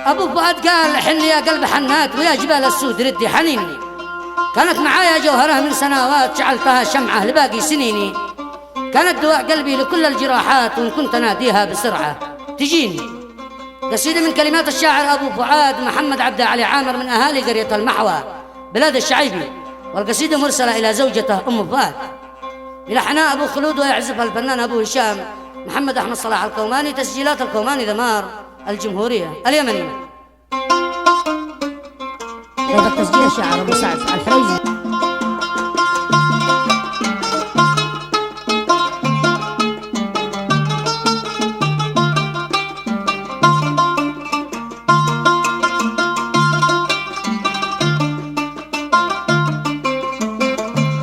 أبو فؤاد قال حن يا قلب حنات ويا جبال السود ردي حنيني. كانت معايا جوهرة من سنوات جعلتها شمعة لباقي سنيني. كانت دواء قلبي لكل الجراحات وإن كنت ناديها بسرعة تجيني. قصيدة من كلمات الشاعر أبو فؤاد محمد عبد علي عامر من أهالي قرية المحوى بلاد الشعيبي، والقصيدة مرسلة إلى زوجته أم فؤاد. بلحناء أبو خلود ويعزفها الفنان أبو هشام محمد أحمد صلاح الكوماني. تسجيلات الكوماني ذمار الجمهورية اليمنية. طيب التسجيل الشاعر أبو سعد الحريزي.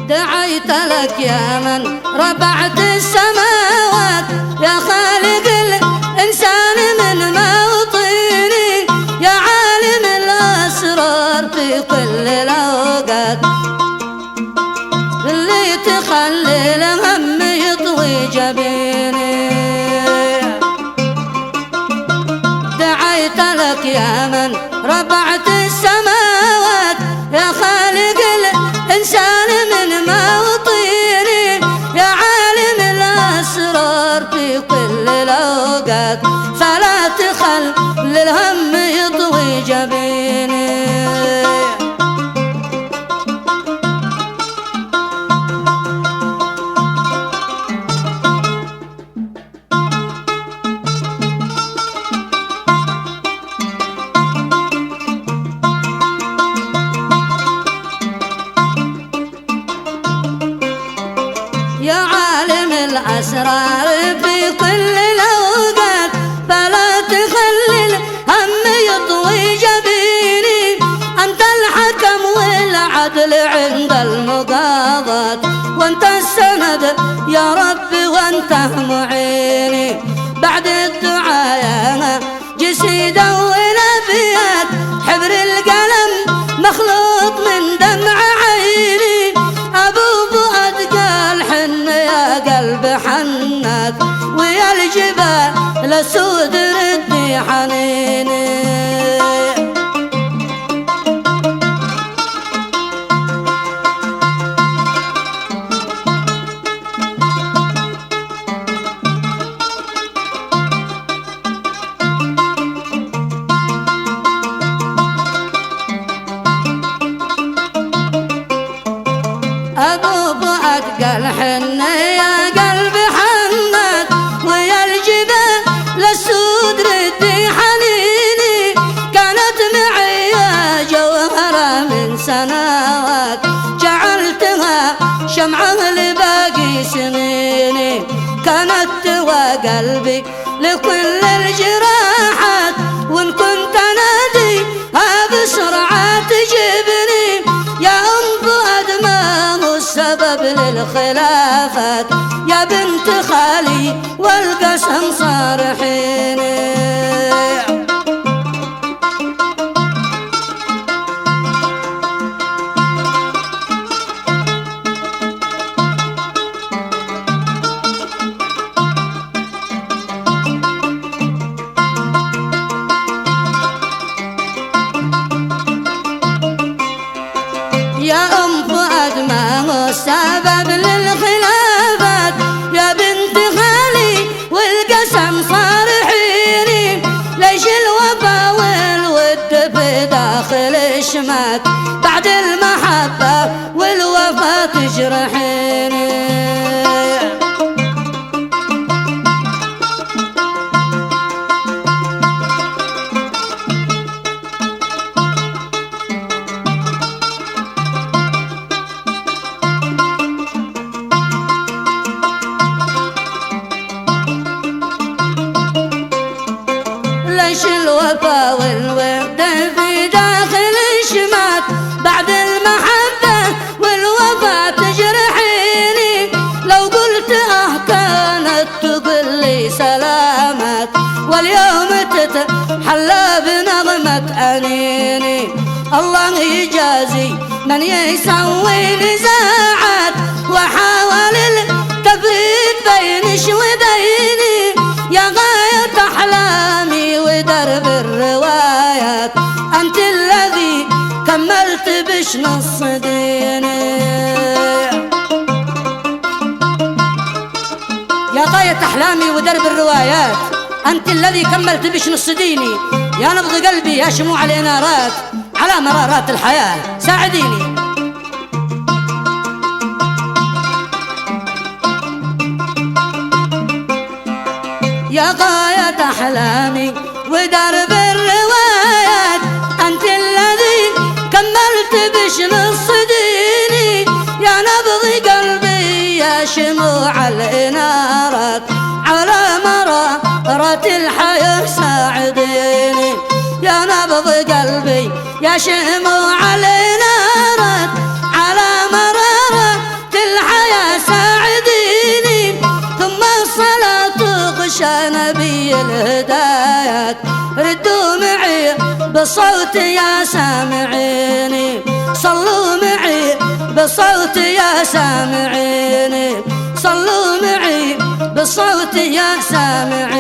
دعيت لك يا من رفعت السماوات، يا خالق الإنسان من موطني، يا عالم الأسرار في كل الأوقات، اللي تخلي الهم يطوي جبيني. دعيت لك يا من رفعت السماوات، يا خالق الإنسان من موطني، يا عالم الأسرار في كل الأوقات، فلا تخل للهم يطوي جبيني. يا عالم الأسرار في كل الأوقات، فلا تخلي الهم يطوي جبيني. أنت الحكم والعدل عند المقاضاة، وأنت السند يا ربي وأنت معيني. بعد الدعاء جسيدا ونبيات، حبر القلم مخلوط من دمع عيني. أبو فؤاد قال حن يا قلب حنات، ويا الجبال السود ردي حنيني. أبو فؤاد قال حن يا قلب حنات، ويا الجبال السود ردي حنيني. كانت معي جوهرة من سنوات جعلتها شمعة لباقي سنيني. كانت دوا قلبي لكل الجراحات، وإن كنت ناديها بسرعة تجيبني. يا أم فؤاد ما هو السبب للخلافات، يا بنت خالي والقسم صار حيني. يا أم فؤاد ما هو السبب للخلافات، يا بنت خالي والقسم صار حيني. ليش الوفا والود في داخل الشمات، بعد المحبة والوفا تجرحيني. ليش الوفا والود في داخل الشمات، بعد المحبة والوفا تجرحيني. لو قلت كانت تقول لي سلامات، واليوم تتحلى بنغمة أنيني. الله يجازي من يسوي نزاعات، وحاول التفريق بين شوي بيني. يا غاية أحلام نص ديني. يا غاية أحلامي ودرب الروايات، أنت الذي كملت بش نص ديني. يا نبض قلبي يا شموع الإنارات، على مرارات الحياة ساعديني. يا غاية أحلامي ودرب الروايات، أنت الذي كملت بش نص ديني. يا نبض قلبي يا شموع الإنارات، على مرارات الحياة ساعديني. يا نبض قلبي يا شموع الإنارات، على مرارات الحياة ساعديني. ثم الصلاة غشى نبي الهدايات، ردوا معي بصوت يا سامعيني. صلوا معي بصوت يا سامعيني. صلوا معي بصوت يا سامعيني.